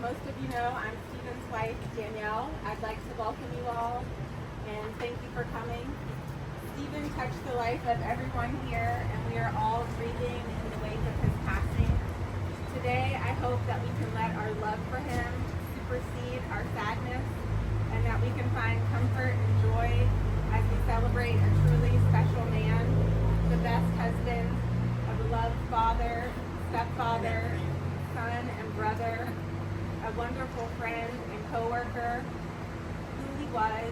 most of you know, I'm Stephen's wife, Danielle. I'd like to welcome you all and thank you for coming. Stephen touched the life of everyone here, and we are all grieving in the wake of his passing. Today, I hope that we can let our love for him supersede our sadness, and that we can find comfort and joy as we celebrate a truly special man, the best husband, a beloved father, stepfather, son and brother, a wonderful friend and co-worker, who he was,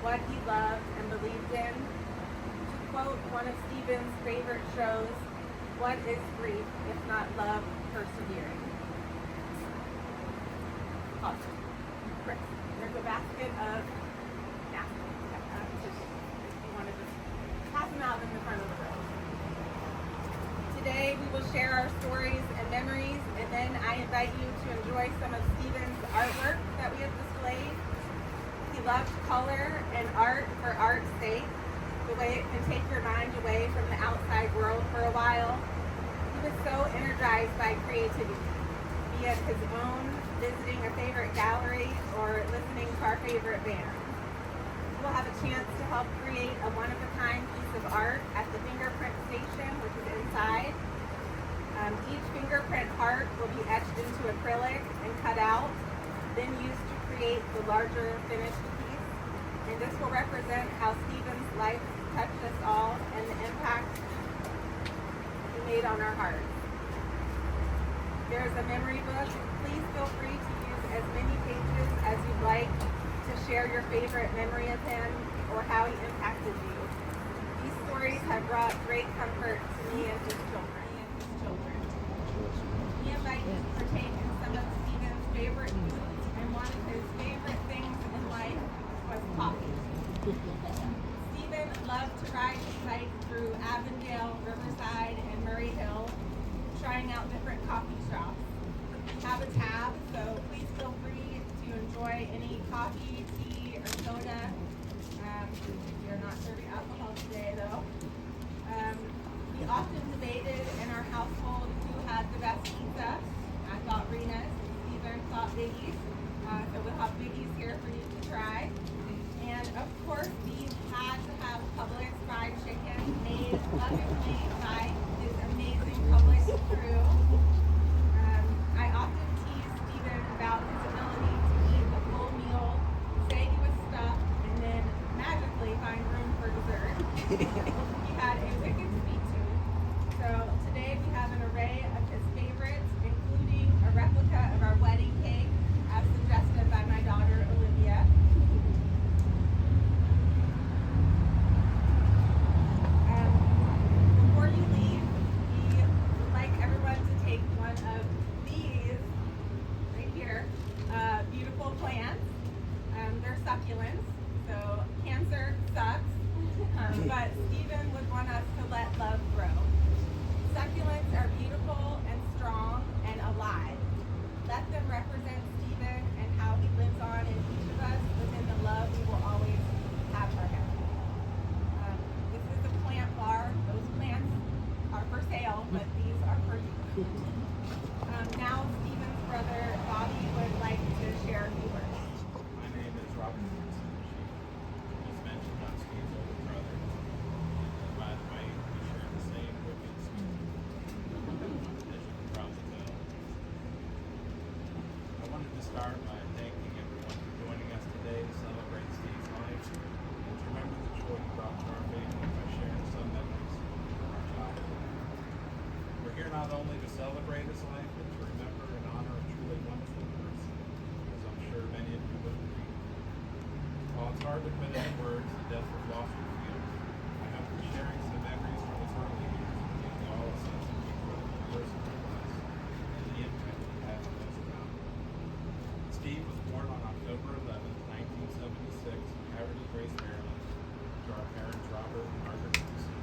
what he loved and believed in. To quote one of Stephen's favorite shows, "What is grief if not love persevering?" Awesome. Chris, there's a basket of napkins. You want to just pass them out in the front of the room. Today we will share our stories and memories, and then I invite you to enjoy some of Stephen's artwork that we have displayed. He loved color and art for art's sake, the way it can take your mind away from the outside world for a while. He was so energized by creativity, be it his own, visiting a favorite gallery, or listening to our favorite band. We'll have a chance to help create a one-of-a-kind piece of art at the fingerprint station, which is inside. Each fingerprint heart will be etched into acrylic and cut out, then used to create the larger finished piece. And this will represent how Stephen's life touched us all and the impact he made on our hearts. There's a memory book. Please feel free to use as many pages as you'd like to share your favorite memory of him or how he impacted you. These stories have brought great comfort to me and his children. We invite you to partake in some of Stephen's favorite foods, and one of his favorite things in life was coffee. Stephen loved to ride his bike through Avondale, Riverside, and Murray Hill, trying out different coffee shops. We have a tab, so please feel free to enjoy any coffee, tea, or soda. We are not serving alcohol today, though. We often debated in our household who had the best pizza. I thought Rena's, Stephen thought Biggie's. So we'll have Biggie's here for you to try. And of course, we had to have Publix fried chicken made lovingly by his amazing Publix crew. I often tease Stephen about his ability to eat a full meal, say he was stuffed, and then magically find room for dessert. He had a wicked sweet tooth. So today we have an array of his favorites, including a replica of our wedding cake, as suggested by my daughter Olivia. Before you leave, we would like everyone to take one of these right here, beautiful plants. They're succulents, so cancer sucks, but Stephen would want us to let love grow. Succulents are beautiful and strong and alive. Let them represent Stephen and how he lives on in each of us within the love we will always have for him. This is a plant bar. Those plants are for sale, but these are for you. Now Stephen's brother Bobby would like to share a few words. My name is Robert Nicholson. She was mentioned on Steve's older brother. And by the way, we share the same wicked sweet. As you can probably tell. I wanted to start by thanking everyone for joining us today to celebrate Steve's life and to remember the joy he brought to our family by sharing some memories from our childhood. We're here not only to celebrate his life, but to remember and honor a truly wonderful person, as I'm sure many of you would agree. While it's hard to put into words the depth of loss we feel, I hope that sharing some memories from his early years will give you all a sense of the incredible person he was and the impact he had on those around him. Steve was born on October 11th, 1976, in Haverty Grace, Maryland, to our parents Robert and Margaret Nicholson.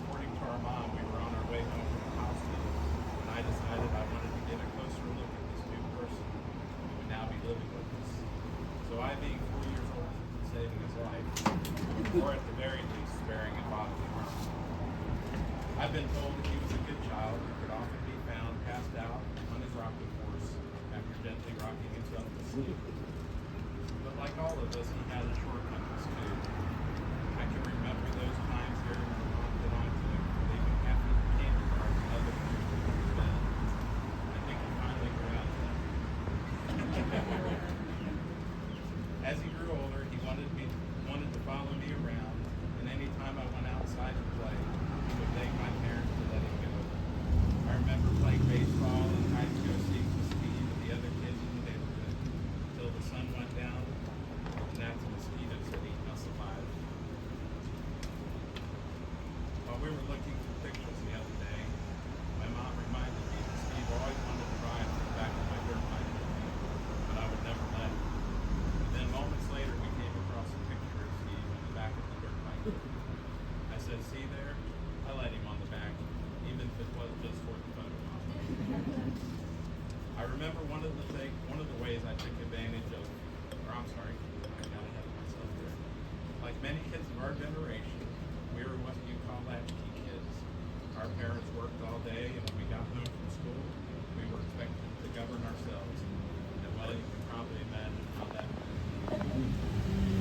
According to our mom, we were on our way home from the hospital when I decided I wanted to get a closer look at this new person who would now be living with us. So I, being 4 years old, saving his life, or at the very least, sparing him bodily harm. I've been told that he was a good child who could often be found passed out on his rocking horse gently rocking himself to sleep. But like all of us, he had his shortcomings too. I can remember those times hearing my mom get on to him for leaving half of the candy bars and other food in his bed. I think he finally grew out of that. As he grew older, he wanted to follow me around, and anytime I went outside to play, he would beg my parents to let him go. I remember playing baseball and hide and go seek with Steve and the other kids in the neighborhood until the sun went down, and that's when mosquitoes had eaten us alive. While we were looking through pictures the other day, my mom reminded me that Steve always wanted to ride on the back of my dirt bike with me, but I would never let him. And then moments later, we came across a picture of Steve on the back of the dirt bike. I said, "See there? I let him on the back, even if it was just for the photo op." I remember one of the ways I took advantage of, I got ahead of myself there. Like many kids of our generation, we were what you call latchkey kids. Our parents worked all day, and when we got home from school, we were expected to govern ourselves. And well, you can probably imagine how that went.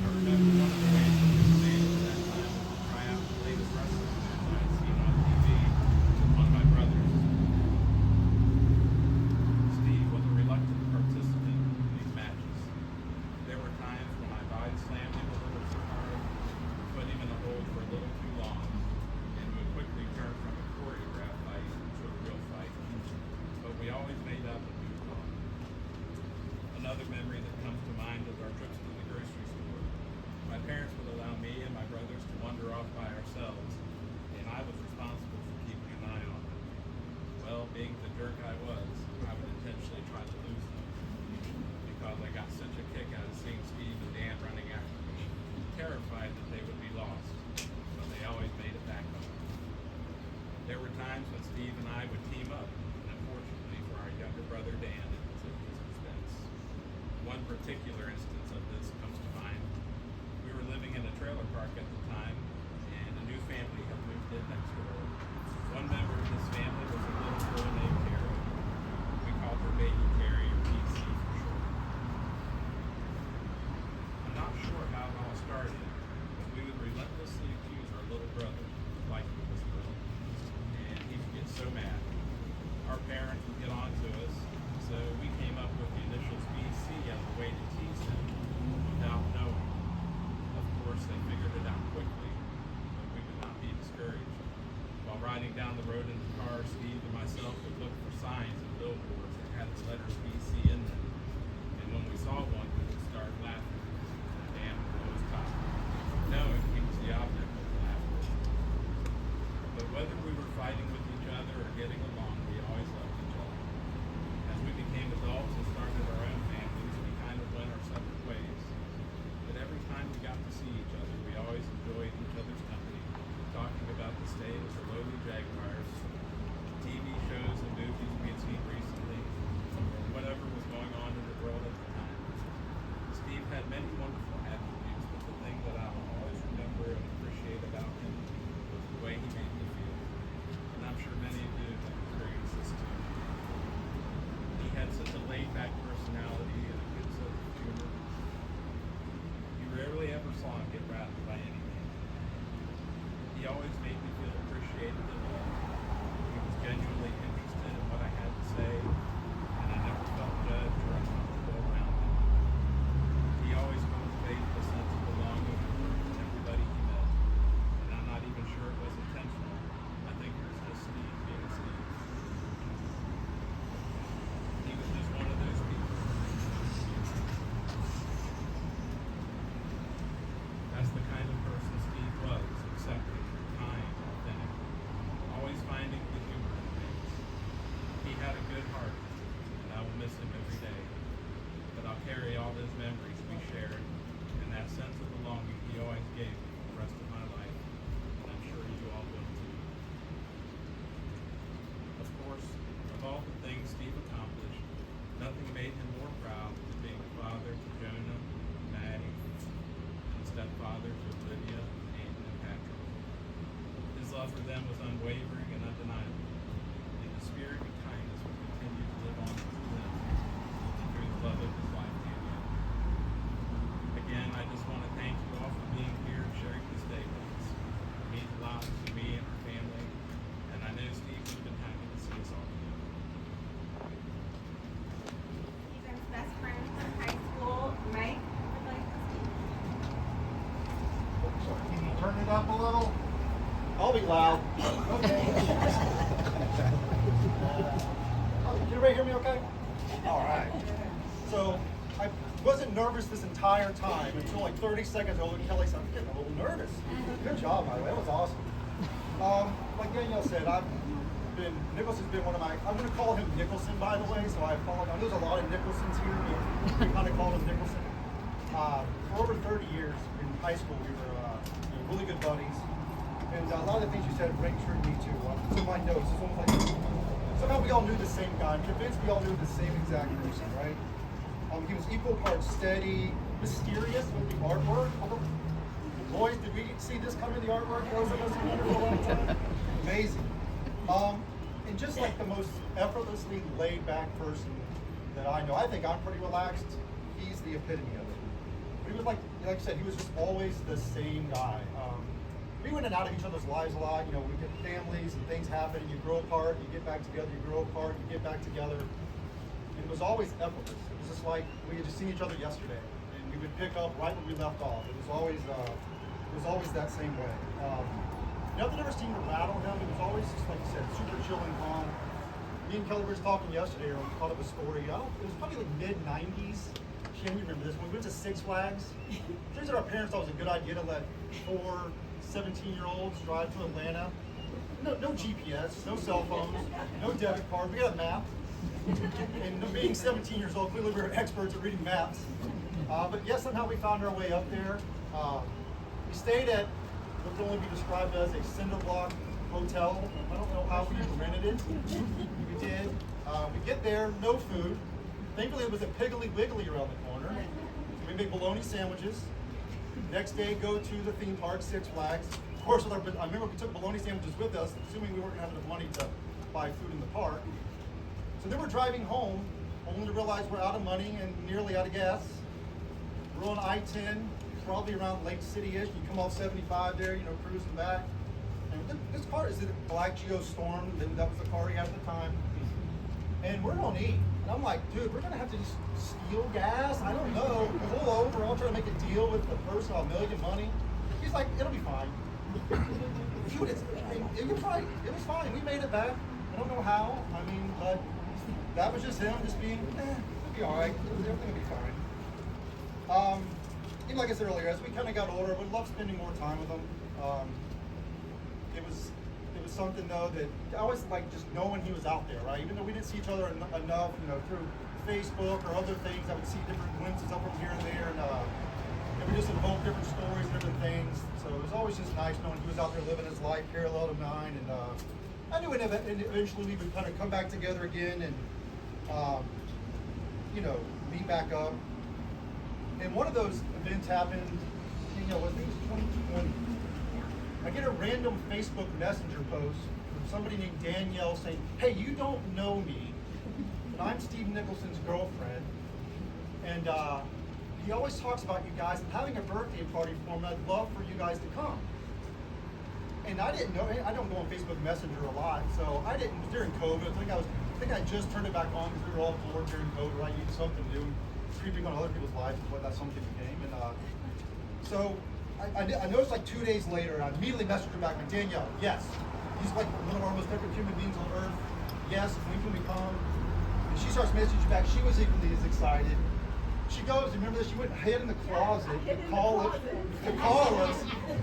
I remember one of the ways we took advantage of that time was to try out the latest wrestling match I had seen on TV with one of my brothers. Steve was a reluctant participant in these matches. There were times when I body slammed him a little too hard, put him in a hold for a little too long, and would quickly turn from a choreographed fight to a real fight. But we always made up and moved on. Another memory that comes to mind is our trips to the grocery store. My parents would allow me and my brothers to wander off by ourselves, and I was responsible for keeping an eye on them. Well, being the jerk I was, I would intentionally try to lose them, because I got such a kick out of seeing Steve and Dan running after me, terrified that they would be lost, but they always made it back home. There were times when Steve and I would team up, and unfortunately for our younger brother Dan, it was at his expense. One particular instance of this comes to mind. We were living in a trailer park at the time, and a new family had moved in next door. One member of this family was a little girl named Carrie. We called her Baby Carrie, or BC for short. I'm not sure how it all started, but we would relentlessly accuse our little brother of liking this girl, and he would get so mad. Our parents would get on to us, so we came up with the initials BC as a way to tease him without knowing. Of course, they figured it out quickly, but we would not be discouraged. While riding down the road in the car, Steve and myself would look for signs and billboards that had the letters BC in them, and when we saw one, we would start laughing. Dan would always top, knowing he was the object of the laughter. But whether we were fighting with each other or getting along, we always loved each other. As we became adults and started our own families, we kind of went our separate ways. But every time we got to see each other, we always enjoyed each other's company, talking about the state of the lowly Jaguars, TV shows and movies we had seen recently, or whatever was going on in the world at the time. Steve had many wonderful attributes, but the thing that I will always remember and appreciate about him was the way he made me feel. And I'm sure many of you have experienced this too. He had such a laid-back personality and a good sense of humor. You rarely ever saw him get rattled by anything. He always made me feel appreciated and loved. He was genuinely interested in what I had to say, and I never felt judged or uncomfortable around him. He always cultivated a sense of belonging in everybody he met, and I'm not even sure it was intentional. I think it was just Steve being Steve. He was just one of those people. That's the kind of person Steve was, accepting, kind, authentic, always finding the humor in things. He had a good heart, and I will miss him every day. But I'll carry all those memories we shared and that sense of belonging he always gave me for the rest of my life, and I'm sure you all will too. Of course, of all the things Steve accomplished, nothing made him more proud than being a father to Jonah, Maddie, and stepfather to Olivia, Aiden, and Patrick. His love for them was unwavering and undeniable, and the spirit and kindness will continue to live on through them and it up a little. I'll be loud. Okay. Can everybody hear me okay? All right. So I wasn't nervous this entire time until like 30 seconds ago. And Kelly said, I'm getting a little nervous. Good job, by the way. That was awesome. Like Danielle said, Nicholson's been one of my, I'm going to call him Nicholson, by the way, so I apologize. There's a lot of Nicholsons here, but we kind of call him Nicholson. For over 30 years in high school, we were really good buddies. And a lot of the things you said ring true to me too. It's in my notes. It's almost like somehow we all knew the same guy. I'm convinced we all knew the same exact person, right? He was equal parts steady, mysterious with the artwork. Boys, did we see this coming, the artwork? Those of us who knew for a long time? Amazing. And just like the most effortlessly laid back person that I know, I think I'm pretty relaxed. He's the epitome of it. But he was like I said, he was just always the same guy. We went in and out of each other's lives a lot. You know, we get families and things happen. You grow apart, you get back together. You grow apart, you get back together. And it was always effortless. It was just like we had just seen each other yesterday, and we would pick up right where we left off. It was always that same way. Nothing ever seemed to rattle him. It was always just like you said, super chill and calm. Me and Kelly were just talking yesterday, or thought of a story. It was probably like mid-90s. Shannon, you remember this? When we went to Six Flags, turns out our parents thought it was a good idea to let 4 17-year-olds drive to Atlanta. No GPS, no cell phones, no debit card. We had a map. And being 17 years old, clearly we were experts at reading maps. But yes, somehow we found our way up there. We stayed at what can only be described as a cinder block hotel. I don't know how we rented it. We did. We get there, no food. Thankfully, it was a Piggly Wiggly around the corner. So we made bologna sandwiches. Next day, go to the theme park, Six Flags. Of course, I remember we took bologna sandwiches with us, assuming we weren't going to have enough money to buy food in the park. So then we're driving home, only to realize we're out of money and nearly out of gas. We're on I-10, probably around Lake City-ish. You come off 75 there, cruising back. And this car is a black Geostorm. That was the car he had at the time. And we're on E. And I'm like, dude, we're going to have to just steal gas? I don't know. Pull over. I'll try to make a deal with the person I'll mail you money. He's like, it'll be fine. Dude, it was fine. It was fine. We made it back. I don't know how. I mean, but that was just him just being, it'll be all right. Everything will be fine. Even like I said earlier, as we kind of got older, we loved spending more time with him. It was something though that I always like just knowing he was out there, right? Even though we didn't see each other enough, through Facebook or other things, I would see different glimpses of him here and there, and we just invoked different stories, different things. So it was always just nice knowing he was out there living his life parallel to mine, and I knew eventually we would kind of come back together again and meet back up. And one of those events happened, I think it was 2020. I get a random Facebook Messenger post from somebody named Danielle saying, hey, you don't know me, but I'm Steve Nicholson's girlfriend, and he always talks about you guys and having a birthday party for him. I'd love for you guys to come. And I didn't know, I don't go on Facebook Messenger a lot, so I didn't, during COVID, I think I just turned it back on because we were all bored during COVID, right? You do something new, creeping on other people's lives is what that something became. And so I noticed like 2 days later, and I immediately messaged her back, like, Danielle, yes, he's like one of our most favorite human beings on earth. Yes, when can we come? And she starts messaging back. She was equally as excited. She goes, remember this? She went hid in the closet to call us.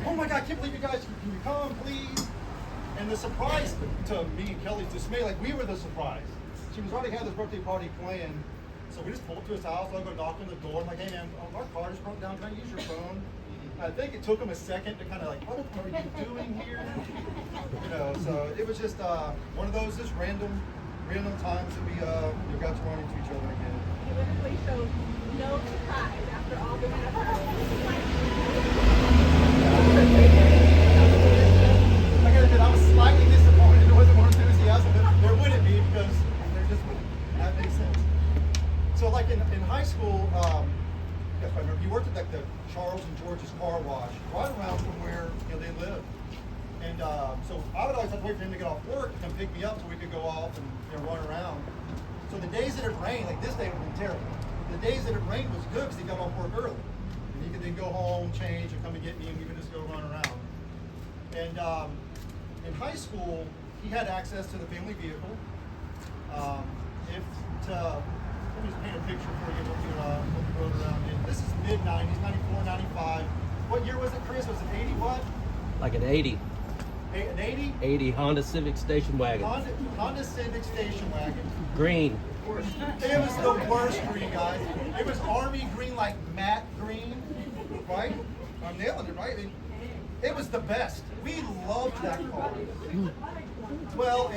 Oh my God, I can't believe you guys, can you come, please? And the surprise to me and Kelly's dismay, like we were the surprise. She was already had this birthday party planned. So we just pulled up to his house. I go knock on the door. I'm like, hey man, our car just broke down. Can I use your phone? I think it took him a second to kind of like, what are you doing here? So it was just one of those just random times that we got to run into each other again. You literally showed no surprise after all the I gotta admit, I was slightly disappointed there wasn't more enthusiasm. There wouldn't be because there just wouldn't. That makes sense. So like in high school, yes, I remember you worked at like the Charles and George's car wash right around from where they lived. And so I would always have to wait for him to get off work and come pick me up so we could go off and run around. So the days that it rained, like this day would have been terrible. The days that it rained was good because he got off work early. And he could then go home, change, and come and get me, and we could just go run around. And in high school, he had access to the family vehicle. Let me just paint a picture for you what we rode around in. This is mid-90s, 94, 95. What year was it, Chris? Was it 80 what? Like an 80. An 80? 80 Honda Civic station wagon. Honda Civic station wagon. Green. It was the worst green, guys. It was army green, like matte green, right? I'm nailing it, right? It was the best. We loved that car. Well,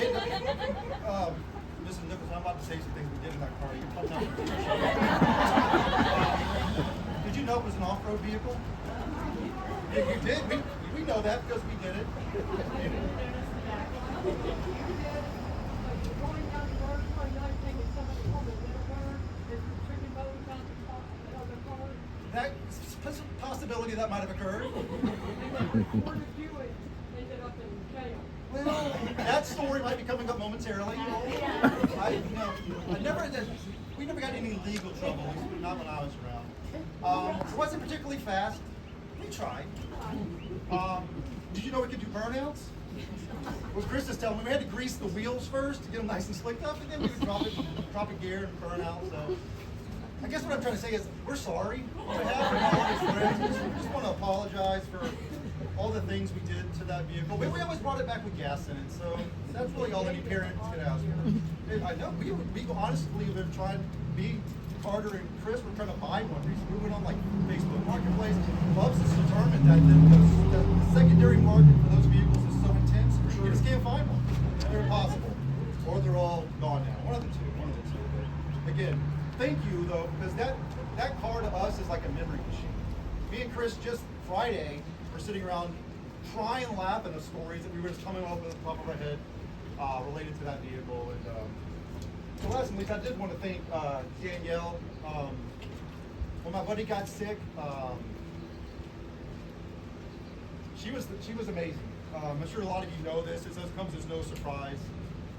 Mrs. Nicholson, I'm about to say some things we did in that car. You're probably not Did you know it was an off-road vehicle? Yeah, you did. We know that because we did it. That's a possibility that might have occurred. Well, that story might be coming up momentarily. We never got any legal trouble, at least not when I was around. It wasn't particularly fast. We tried. Did you know we could do burnouts? Well, Chris is telling me we had to grease the wheels first to get them nice and slicked up, and then we would drop a gear and burn out. So I guess what I'm trying to say is we're sorry on behalf of all his friends. We just want to apologize for all the things we did to that vehicle. We always brought it back with gas in it, so that's really all any parent could ask for. I know we honestly have been trying to be Carter and Chris were trying to buy one recently. We went on like Facebook Marketplace. Bubs is determined that the secondary market for those vehicles is so intense, you just can't find one. They're impossible. Or they're all gone now. One of the two. But again, thank you though, because that car to us is like a memory machine. Me and Chris just Friday were sitting around trying to laugh at the stories that we were just coming up with at the top of our head related to that vehicle. And so last week I did want to thank Danielle. When my buddy got sick, she was amazing. I'm sure a lot of you know this. It comes as no surprise.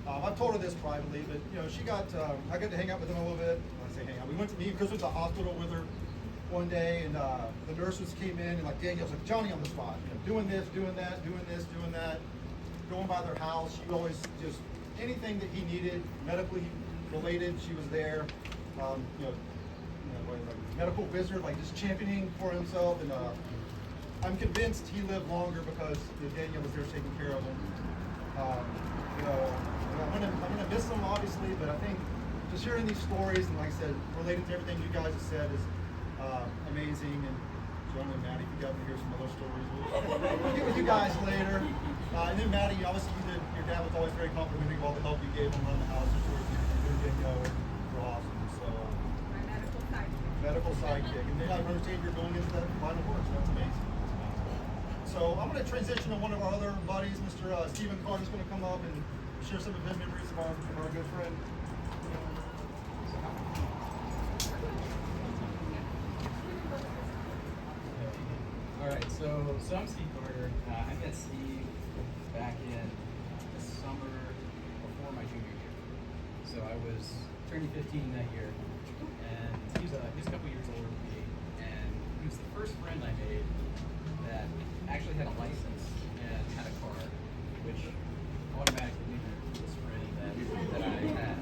I've told her this privately, but she got. I got to hang out with them a little bit. When I say hang out, me and Chris went to the hospital with her one day, and the nurses came in, and like Danielle's like Johnny on the spot, doing this, doing that, doing this, doing that, going by their house. She always just anything that he needed medically related, she was there. Medical wizard, like just championing for himself, and I'm convinced he lived longer because Danielle was there taking care of him. I'm gonna miss him obviously, but I think just hearing these stories and like I said, related to everything you guys have said is amazing. And John and Maddie, if you got to hear some other stories, we'll get with you guys later. And then Maddie, obviously your dad was always very complimentary of all the help you gave him around the house. Were awesome. So medical sidekick. And then I understand you're going into that line of work, so that's amazing. So I'm going to transition to one of our other buddies, Mr. Stephen Carter's going to come up and share some of his memories of our good friend. All right, so I'm Steve Carter. I met Steve back in the summer before my junior year. So I was turning 15 that year, and he was a couple years older than me, and he was the first friend I made that actually had a license and had a car, which automatically made me this friend that I had.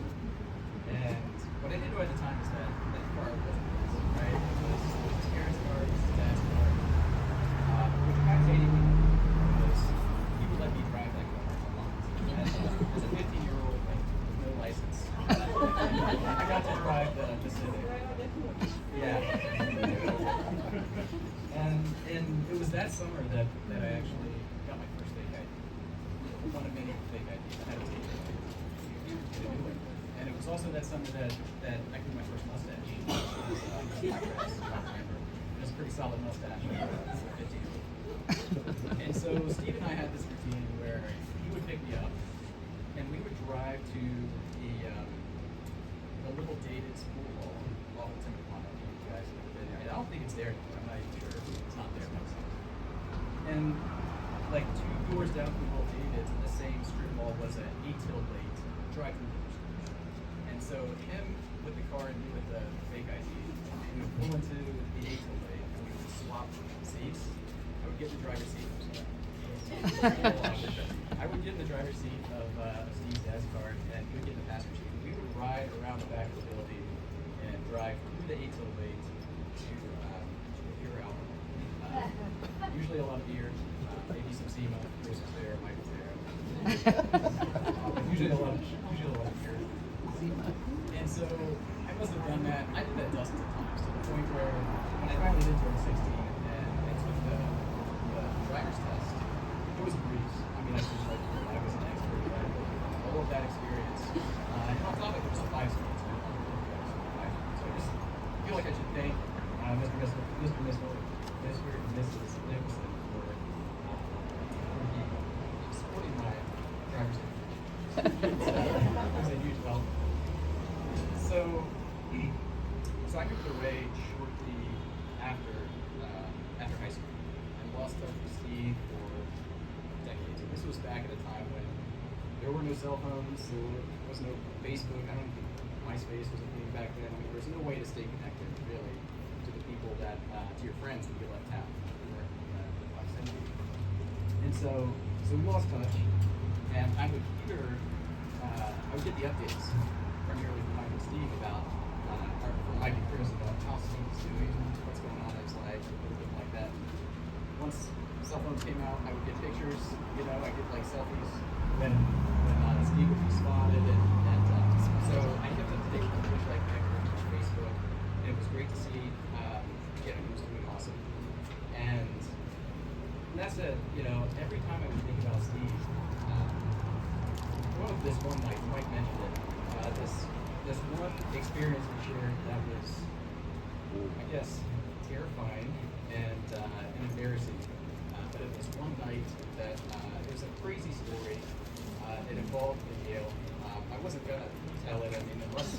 And what I didn't know at the time is that car wasn't his, right? It was his parents' car, it was his dad's car. Which irritated me because he would let me drive that car a lot. As a 15-year-old with no license, I got to drive the Civic. Yeah. And it was that summer that I actually got my first fake ID. One of many fake IDs. I had to take it to get a new one. And it was also that summer that I grew my first mustache. It was a pretty solid mustache for 15. And so Steve and I had this routine where he would pick me up, and we would drive to the little dated school hall off of Timber Pond. I don't know if you guys have ever been there. I don't think it's there anymore. I'm not even sure it's not there now. And like 2 doors down from Old David's in the same strip mall was an 8-till late drive-through liquor store. And so him with the car and me with the fake ID, we would pull into the 8-till late and we would swap seats. I would get the driver's seat. I would get in the driver's seat of Steve's dad's car, and he would get in the passenger seat. We would ride around the back of the building and drive through the 8-till-8 to hear alcohol. Usually a lot of beer, maybe some SEMA. Chris was there, Mike was there. But usually a lot of beer. And so I must have done that. I did that dozens of times to the point where when I finally did turn 16 and took the driver's test, it was a breeze. I mean, I was an expert at it. All of that experience. And on top of it, there was a 5 speed. So I just feel like I should thank Mr. and Mrs. Nicholson for supporting my driver's test. It was a huge help. So I moved away shortly after high school and lost touch with Steve for decades. And this was back at a time when there were no cell phones, there was no Facebook. I don't think MySpace was a thing back then. I mean, there was no way to stay connected really to the people that to your friends when you left town. And so we lost touch, and I would get the updates primarily from Mike and Steve about, or from Mike and Chris about how Steve was doing, what's going on in his life, a little bit like that. Once cell phones came out, I would get pictures, I'd get like selfies when Steve would be spotted, and so I kept up to date with pictures like that on Facebook, and it was great to see, he was doing awesome. And that said, every time I would think about Steve, this one night, Mike mentioned it, this one experience we shared that was, I guess, terrifying and embarrassing. But it was one night that it was a crazy story. It involved the Yale. I wasn't gonna tell it. I mean, unless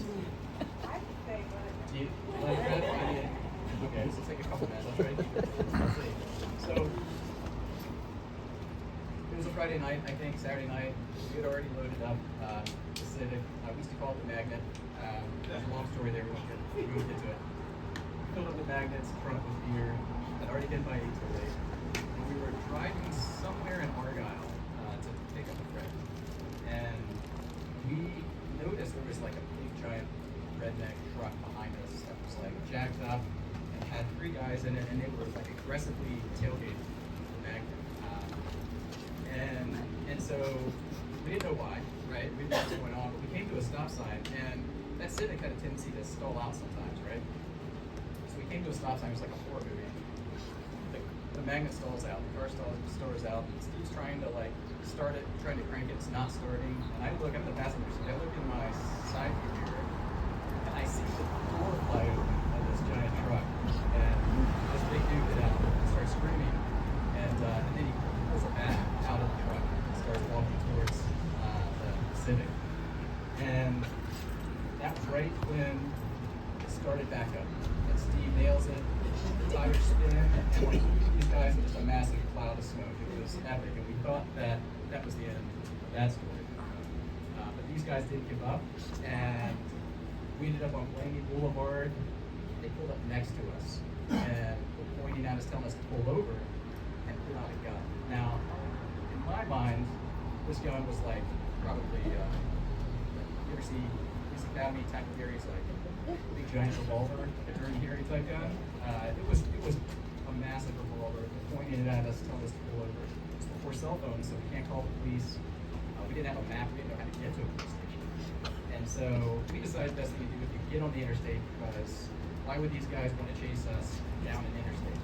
I would say what. do you like that? Okay, this will take a couple minutes. I'll try to keep it. Let's see. So it was a Friday night, I think, Saturday night. We had already loaded up the Civic. We used to call it the Magnet. There's a long story there. We won't get to it. We filled up the magnets, front with beer. Had already been by 8-till-8. And we were driving somewhere in Argyle to pick up a friend. And we noticed there was like a big giant redneck truck behind us that was like jacked up and had 3 guys in it, and they were like aggressively tailgating the Magnet. And so we didn't know why, right? We didn't know what was going on, but we came to a stop sign, and that Civic had a tendency to stall out sometimes, right? So we came to a stop sign. It was like a horror movie. The Magnet stalls out. The car stalls out. And Steve's trying to like start it, trying to crank it. It's not starting. And I look. I'm the passenger seat. I look in my side view mirror, and I see the door fly open of this giant truck, and this big dude get out and starts screaming, and then he pulls it back out of the truck and starts walking towards the Civic. And that was right when it started back up. And Steve nails it, the tires spin, and like these guys are just a massive cloud of smoke. It was epic, and we thought that was the end of that story. But these guys didn't give up, and we ended up on Blaney Boulevard. They pulled up next to us and were pointing at us, telling us to pull over and pull out a gun. Now, in my mind, this gun was like probably, you ever see Police Academy type of Harry's like big giant revolver, attorney Harry type gun? It was a massive revolver, pointing it at us, telling us to pull over. It's before cell phones, so we can't call the police. We didn't have a map, we didn't know how to get to a police station. And so we decided the best thing to do would be get on the interstate, because why would these guys want to chase us down an interstate?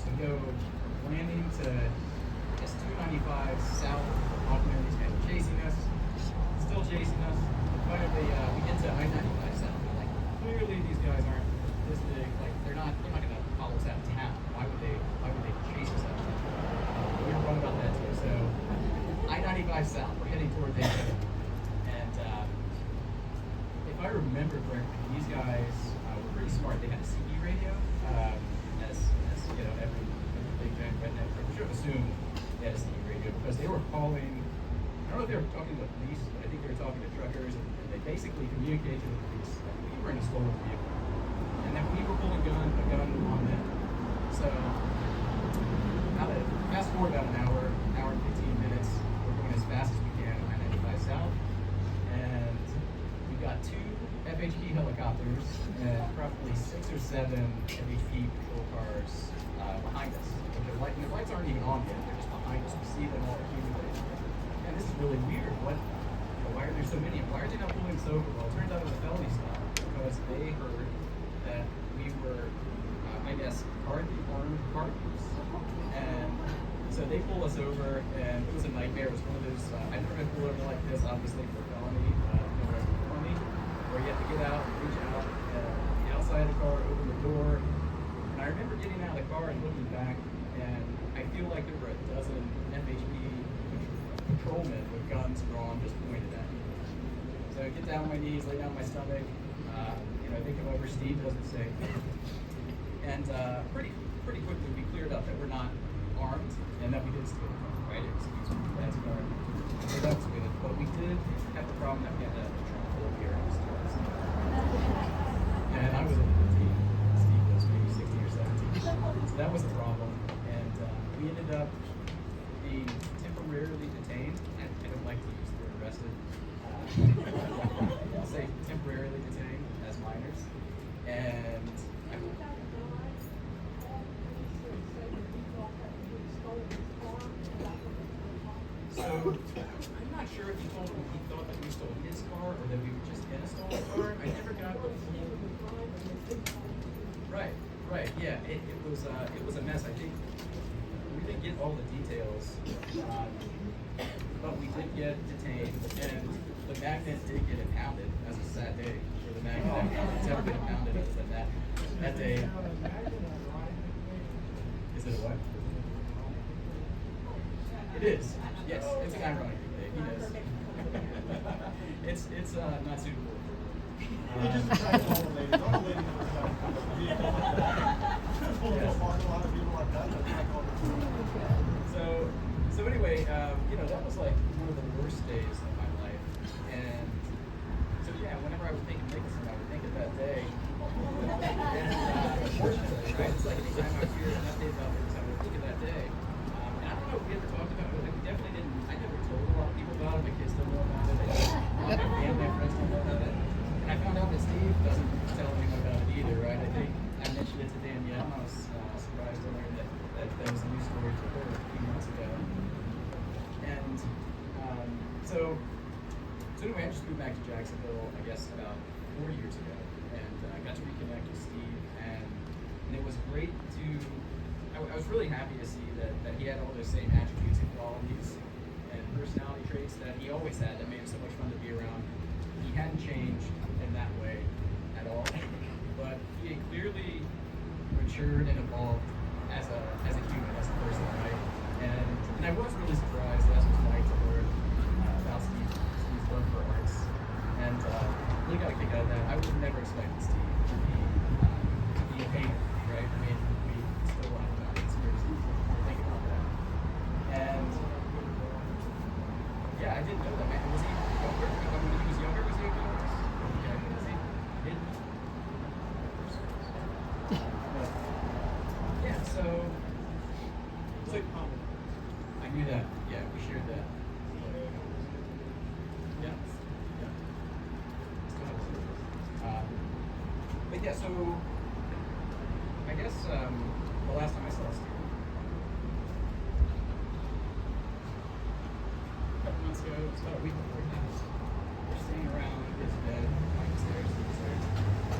So we go from Landing to, I guess, 295 south of Rockland. These guys are chasing us, still chasing us. Finally, we get to I-95 south. Like, clearly these guys aren't this big. Like, they're not going to follow us out of town. Why would they chase us out of town? We were wrong about that too. So I-95 south, we're heading toward Dayton. And if I remember correctly, these guys were pretty smart. They had a CB radio, as you know, every big giant redneck. I should have assumed they had a CB radio, because they were calling. I don't know if they were talking to the police, but I think they were talking to truckers, and they basically communicated to the police that we were in a stolen vehicle, and that we were pulling a gun on them. So now that fast forward about an hour and 15 helicopters and probably 6 or 7 MVP patrol cars behind us. But their lights aren't even on yet. They're just behind us. We see them all accumulating. And this is really weird. Why are there so many? Why are they not pulling us over? Well, it turns out it was a felony stop because they heard that we were, I guess, armed car thieves. And so they pull us over, and it was a nightmare. It was one of those, I've never been pulled over like this, obviously, for felony, felony, where you have to get out and reach out, get outside the car, open the door. And I remember getting out of the car and looking back, and I feel like there were a dozen FHP patrolmen with guns drawn just pointed at me. So I get down on my knees, lay down on my stomach, I think of whatever Steve doesn't say. And pretty quickly we cleared up that we're not armed and that we did steal the car, right? Excuse me, that's guard. So that was good. But we did have the problem that we had a trunk full of beer in the stores. And I was a 15, Steve was maybe 16 or 17. So that was the problem. And we ended up being temporarily detained. I don't like to use the word arrested. I'll say temporarily detained as minors. And so I'm not sure if he told him he thought that we stole his car or that we were just in a stolen car. I never got the full. Right, yeah. It was a mess. I think we didn't get all the details, but we did get detained, and the magnet did get impounded. As a sad day for the magnet. It's ever been impounded other than that day. Is it a what? It is. Yes, it's an ironic day. He knows. It's not suitable. He just attracts all the ladies. All the ladies are a lot of people like that. So anyway, that was like one of the worst days of my life. And so yeah, whenever I would think of Nicholson, I would think of that day. And unfortunately, right, it's like anytime I hear an update about this, I would think of that day. And I don't know if we ever talked about it. We definitely didn't. I never told a lot of people about it. My kids don't know about it. My family, my friends don't know about it. And I found out that Steve doesn't tell anyone about it either, right? I think I mentioned it to Danielle. I was surprised to learn that there was a news story to her a few months ago. And so anyway, I just moved back to Jacksonville, I guess, about 4 years ago, and I got to reconnect with Steve, and it was great to. I was really happy to see that he had all those same attributes and qualities and personality traits that he always had that made him so much fun to be around. He hadn't changed in that way at all, but he had clearly matured and evolved as a human, as a person, right? And I was really surprised, as was Mike, to learn about Steve's love for arts, and really got a kick out of that. I would have never expected Steve to be a painter, right? I mean, we still have about conspiracy to think about that. And yeah, I didn't know that, man. Was he younger? When he was younger, was he a good artist? Yeah, was he? Yeah, so I knew that. Yeah, we shared that. Yeah. But yeah, so I guess the last time I saw Steve, a couple months ago, it was about a week before he passed. We're sitting around his bed, upstairs, I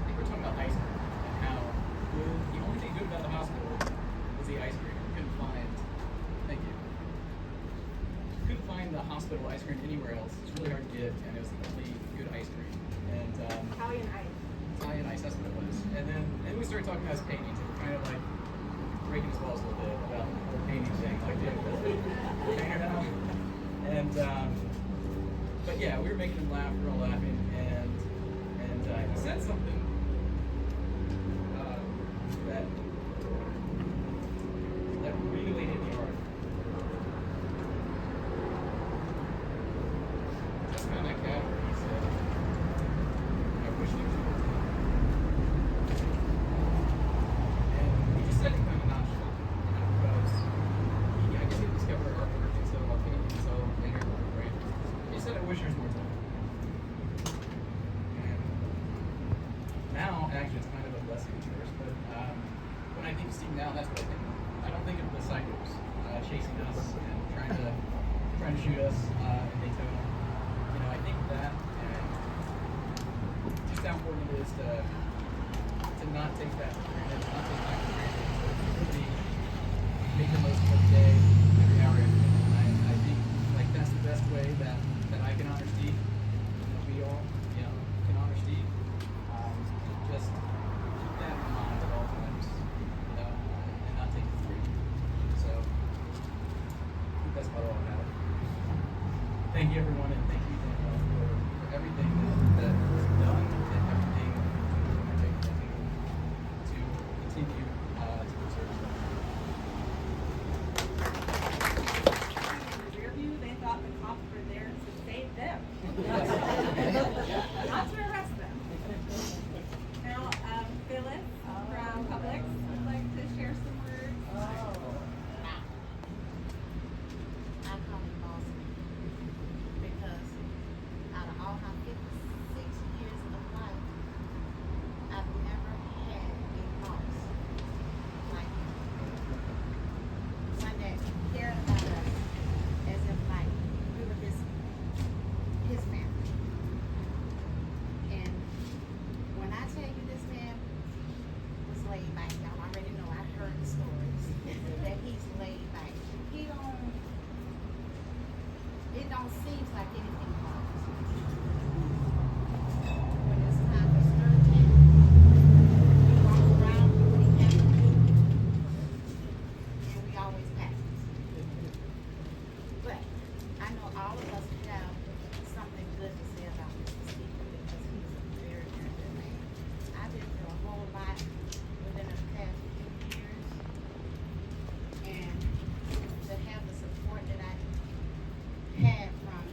think we're talking about ice cream and how the only thing good about the hospital was the ice cream. Couldn't find the hospital ice cream anywhere else. It's really hard to get, and it was the only good ice cream. And Italian ice. Italian ice, that's what it was. And then we started talking about his paintings, and we're kind of like breaking his balls a little bit about the painting thing, like painter now. And but yeah, we were making him laugh, we were all laughing, and he said something that really hit me hard. Just found that cat where he said, I wish he was more time. And he just said it kind of nonchalant, because I guess he discovered artwork instead of painting, so later, right? He said, I wish there was more time. And trying to shoot us in Daytona. You know, I think that and just how important it is to not take that for granted, to not take time for granted, to really make the most of the day, every hour, every minute. And I think like that's the best way that I can honor Steve. You know, we all, you know, can honor Steve. Just keep that in mind at all times, you know, and not take it for granted. So I think that's about all I have. Thank you, everyone, and thank you, Danielle, for everything that was done and everything you're undertaking to continue to preserve them. In the rear view, they thought the cops were there to save them, not to arrest them. Now, Phyllis from Publix would like to share some words. I call him boss because out of all my 56 years of life, I've never had a boss like him. One that cared about us as if like we were his family. And when I tell you this man was laid back, y'all already know, I heard the stories that he's laid back. It don't seem like anything bothers him. When it's time to stir the table, he walks around with what he has to do, and we always pass it. But I know all of us have something good to say about Mr. Stephen because he's a very, very good man. I've been through a whole lot within the past few years, and to have the support that I had from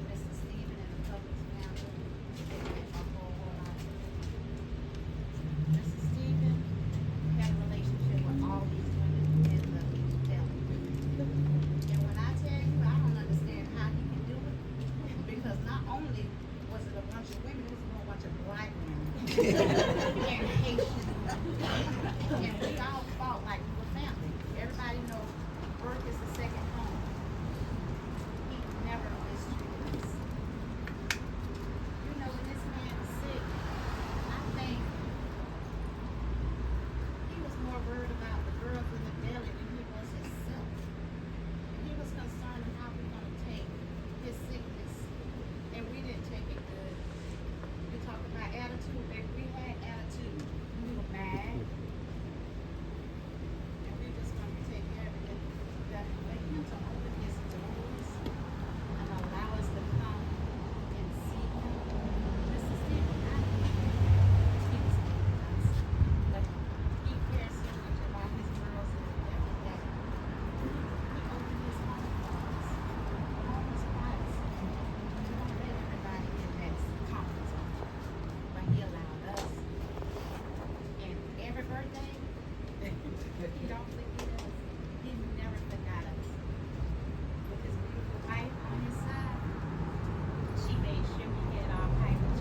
Mr. Stephen and the Publix family, it meant a whole lot. Mr. Stephen had a relationship with all these women in the family. And when I tell you, I don't understand how he can do it, because not only was it a bunch of women, it was a whole bunch of black women and Haitian. And we all fought like we were family. Everybody knows work is the second home. He never mistreated us. You know, when this man was sick, I think he was more worried about the girls in the deli than he was himself. And he was concerned with how we were going to take his sickness. And we didn't take it good. You talk about attitude, baby. We had attitude. We were mad. And we just want to take care of it. That for him to open his doors and allow us to come and see him. Mr. Stephen, I think he was us. But he cares so much about his girls and everything. He opened his home for us. Home was privacy. We don't let everybody in that conference room. But he allowed us. And every birthday, he don't forget us. He never forgot us. With his beautiful wife on his side, she made sure we had our pipes,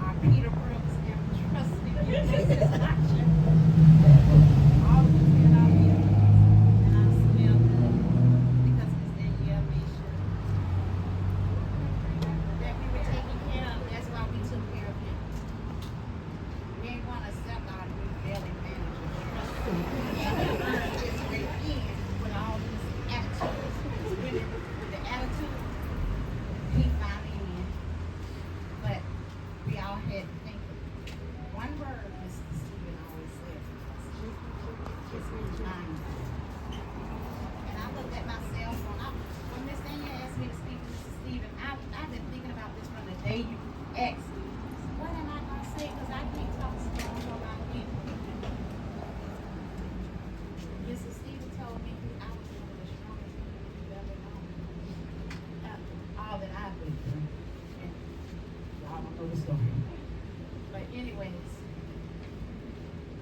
our Peter Brooks, and trust me, this is not true. All of us had our Peter Brooks, and I smell good because Miss Danielle made sure that we were taken care of. That's why we took care of him. We ain't gonna accept our new belly manager. Trust me. He earned his way in with all these attitudes. With the attitude, he finally in. But we all had to think of one word Mr. Stephen always said to us. It's remind. And I looked at my cell phone. When Miss Danielle asked me to speak to Mr. Stephen, I've been thinking about this from the day you asked me. What am I gonna say? Because I can't talk to him about people. Mr. Stephen told me I was one of the strongest people you've ever known. All that I've been through. And y'all don't know the story. But anyways,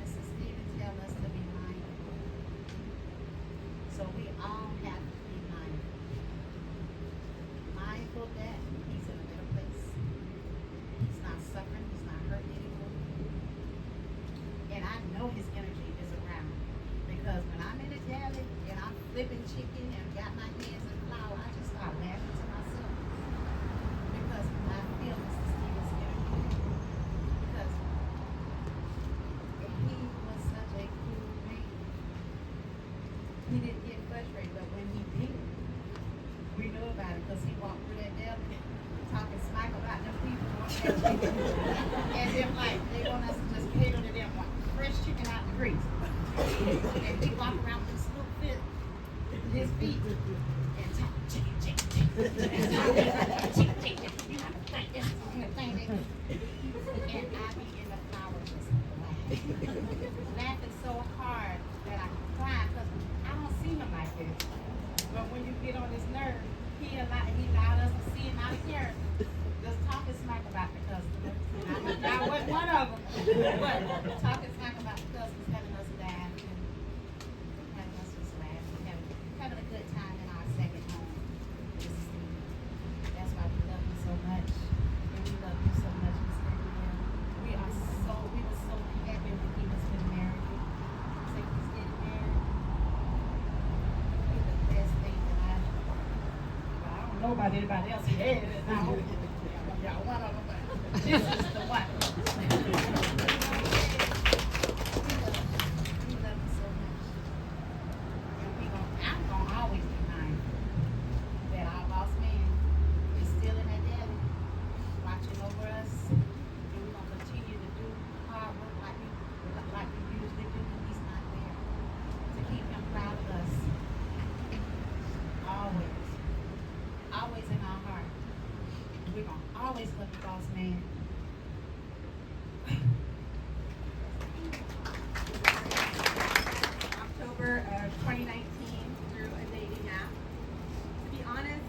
Mr. Stephen tell us to be mindful. So we all have to be mindful. Mindful that he's in a better place. He's not suffering, he's not hurting anymore. And I know his energy is around. Because when I'm in the deli and I'm flipping chicken and got my hands in flour, I just started laughing to myself because I feel Mr. Stephen's energy. Because he was such a cool man. He didn't get frustrated, but when he did, we knew about it because he walked through that deli talking smack about them people as if like they want us to just cater to them like fresh chicken out the grease. And he walked around with his scoop fit his feet and talk chicken, chicken, chicken. Chicken, chicken. You have to think this is the thing they do. And I be in the flower just laughing so hard that I cry because I don't see him like this. But when you get on his nerve, he allowed us to see him out of character. Just talking smack about the customer. I wasn't one of them. But talking smack about the customers, having us laugh and having us just laugh and having a good time in our second home. That's why we love you so much. And we love you so much, Mr. Daniel. We were so happy when he was getting married. So he's getting married. He's the best thing that I don't know about anybody else he had. Yeah, one of them, but this is the one. We love you so much. And I'm gonna always remind you that our boss man is still in that deli, watching over us. And we're gonna continue to do hard work like we usually do when he's not there. To keep him proud of us. Always. Always in our heart. We're gonna always love you, boss man. October of 2019 through a dating app. To be honest,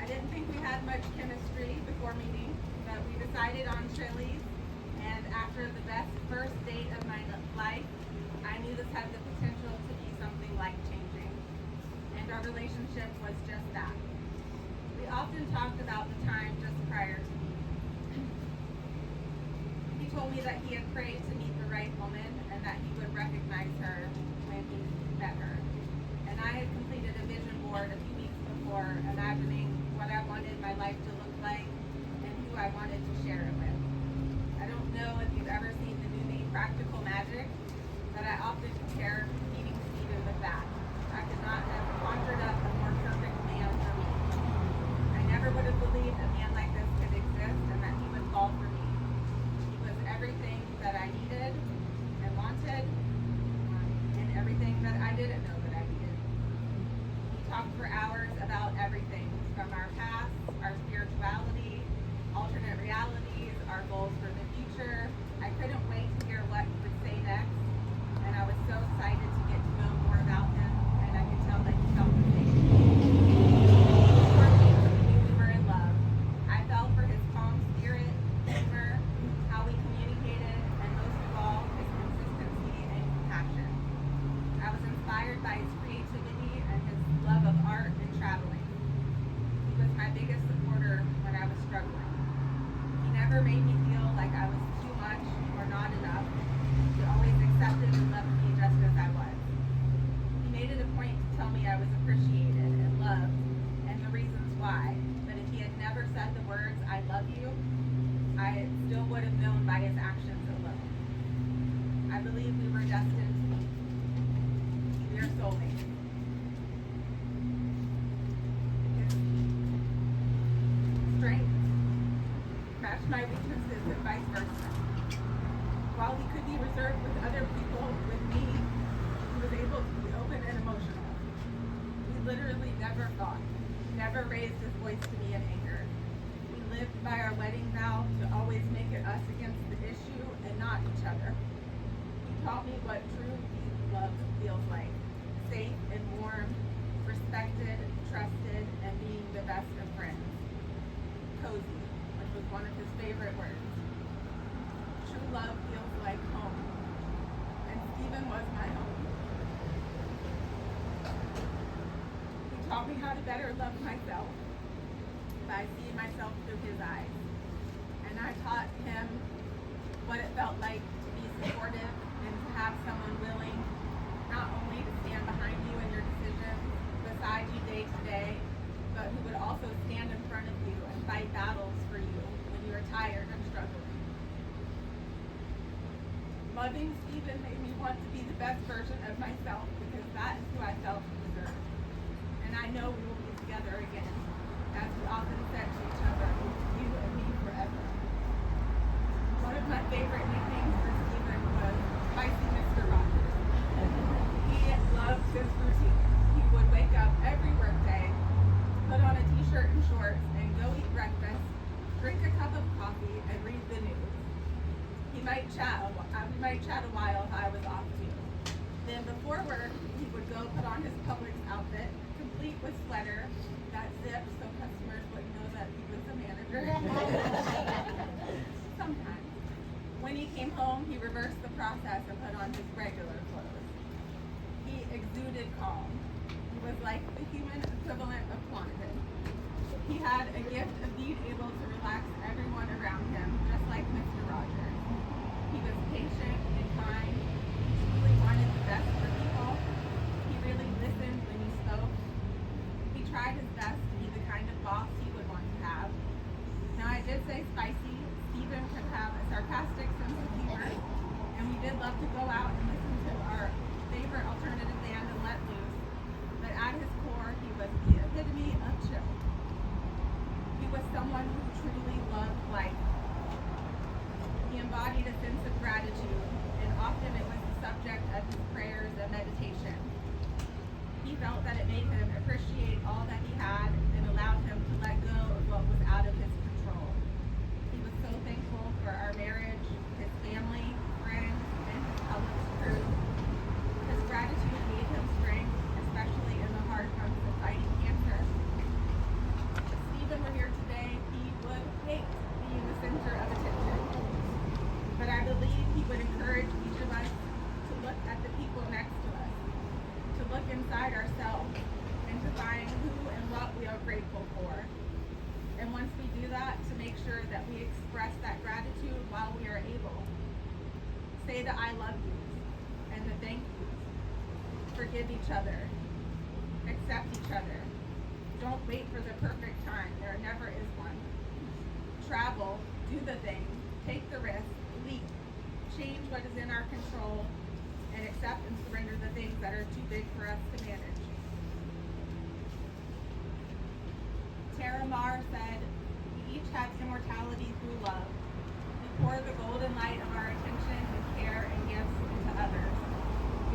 I didn't think we had much chemistry before meeting, but we decided on Chili's, and after the best first date of my life, I knew this had the potential to be something life-changing, and our relationship was just that. We often talked about the time just prior to meeting. He told me that he had prayed to meet the right woman and that he would recognize her when he met her. And I had completed a vision board a few weeks before, imagining what I wanted my life to look like and who I wanted to share it with. I don't know if you've ever seen the movie Practical Magic, but I often compare meeting Stephen with that. I could not have conjured up a more perfect man for me. I never would have believed a man like this could exist and that he would fall for me. He was everything that I needed and wanted, and everything that I didn't know that I needed. We talked for hours about everything, from our past, our spirituality, alternate realities, our goals for the future. I couldn't wait to hear what he would say next, and I was so excited to get to know more about him, and I could tell that he felt the same. Before we knew we were in love, I fell for his calm spirit, humor, how we communicated, and most of all, his consistency and compassion. I was inspired by his creativity and his love of art and traveling. He was my biggest supporter when I was struggling. He never made me feel like I was too much or not enough. He always accepted and loved me just as I was. He made it a point to tell me I was appreciated and loved and the reasons why. But if he had never said the words, "I love you," I still would have known by his actions alone. I believe we were destined to meet. We are soulmates. His strength matched my weaknesses and vice versa. While he could be reserved with other people, with me, he was able to be open and emotional. We literally never fought, never raised his voice to me in anger. We lived by our wedding vow to always make it us against the issue and not each other. He taught me what true deep love feels like: safe and warm, respected, trusted, and being the best of friends. Cozy, which was one of his favorite words. True love feels like home, and Stephen was my home. He taught me how to better love myself by seeing myself through his eyes, and I taught him what it felt like to be supportive and to have someone willing not only to stand behind you in your decisions, but who would also stand in front of you and fight battles for you when you were tired and struggling. Loving Stephen made me want to be the best version of myself because that is who I felt he deserved. And I know we will be together again, as we often said to each other, you and me forever. One of my favorite nicknames for Stephen was Spicy Mr. Rogers. He loved his routine. He would wake up every workday, put on a t-shirt and shorts, and go eat breakfast, drink a cup of coffee, and read the news. We might chat a while if I was off too. Then before work, he would go put on his Publix outfit, complete with sweater that zipped so customers wouldn't know that he was a manager. Sometimes. When he came home, he reversed the process and put on his regular clothes. He exuded calm. He was like the human equivalent of quantum. He had a gift of being able to relax everyone around him, just like Mr. Rogers. He was patient and kind. He truly wanted the best for people. He really listened when he spoke. He tried his best to be the kind of boss he would want to have. Now, I did say spicy. Stephen could have a sarcastic sense of humor, and we did love to go out and listen to our favorite alternative band and let loose. But at his core, he was the epitome of chill. He was someone who truly loved life. He embodied a sense of gratitude, and often it was the subject of his prayers and meditation. He felt that it made him appreciate all that he had and allowed him to let go of what was out of his control. He was so thankful for our marriage, his family, friends, and his Publix crew. His gratitude gave him strength, especially in the hard months of fighting cancer. If Stephen were here today, he would hate being the center of attention. But I believe he would encourage each of us to look at the people next to us, to look inside ourselves, and to find who and what we are grateful for. And once we do that, to make sure that we express that gratitude while we are able. Say the I love yous and the thank yous. Forgive each other. Accept each other. Don't wait for the perfect time. There never is one. Travel, do the thing, take the risk, leap, change what is in our control, and accept and surrender the things that are too big for us to manage. Tara Marr said, we each have immortality through love. We pour the golden light of our attention and care and gifts into others.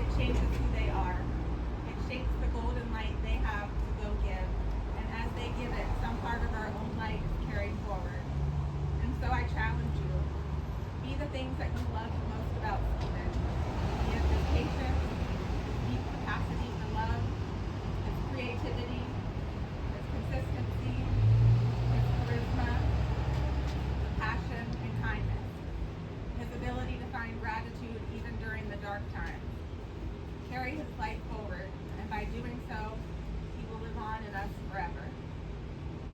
It changes who they are. It shapes the golden light they have to go give. And as they give it, some part of our own light is carried forward. And so I challenge you. Be the things that you love the most about Stephen. Be it his patience, deep capacity for love, his creativity, his consistency, his charisma, passion, and kindness. His ability to find gratitude even during the dark times. Carry his light forward.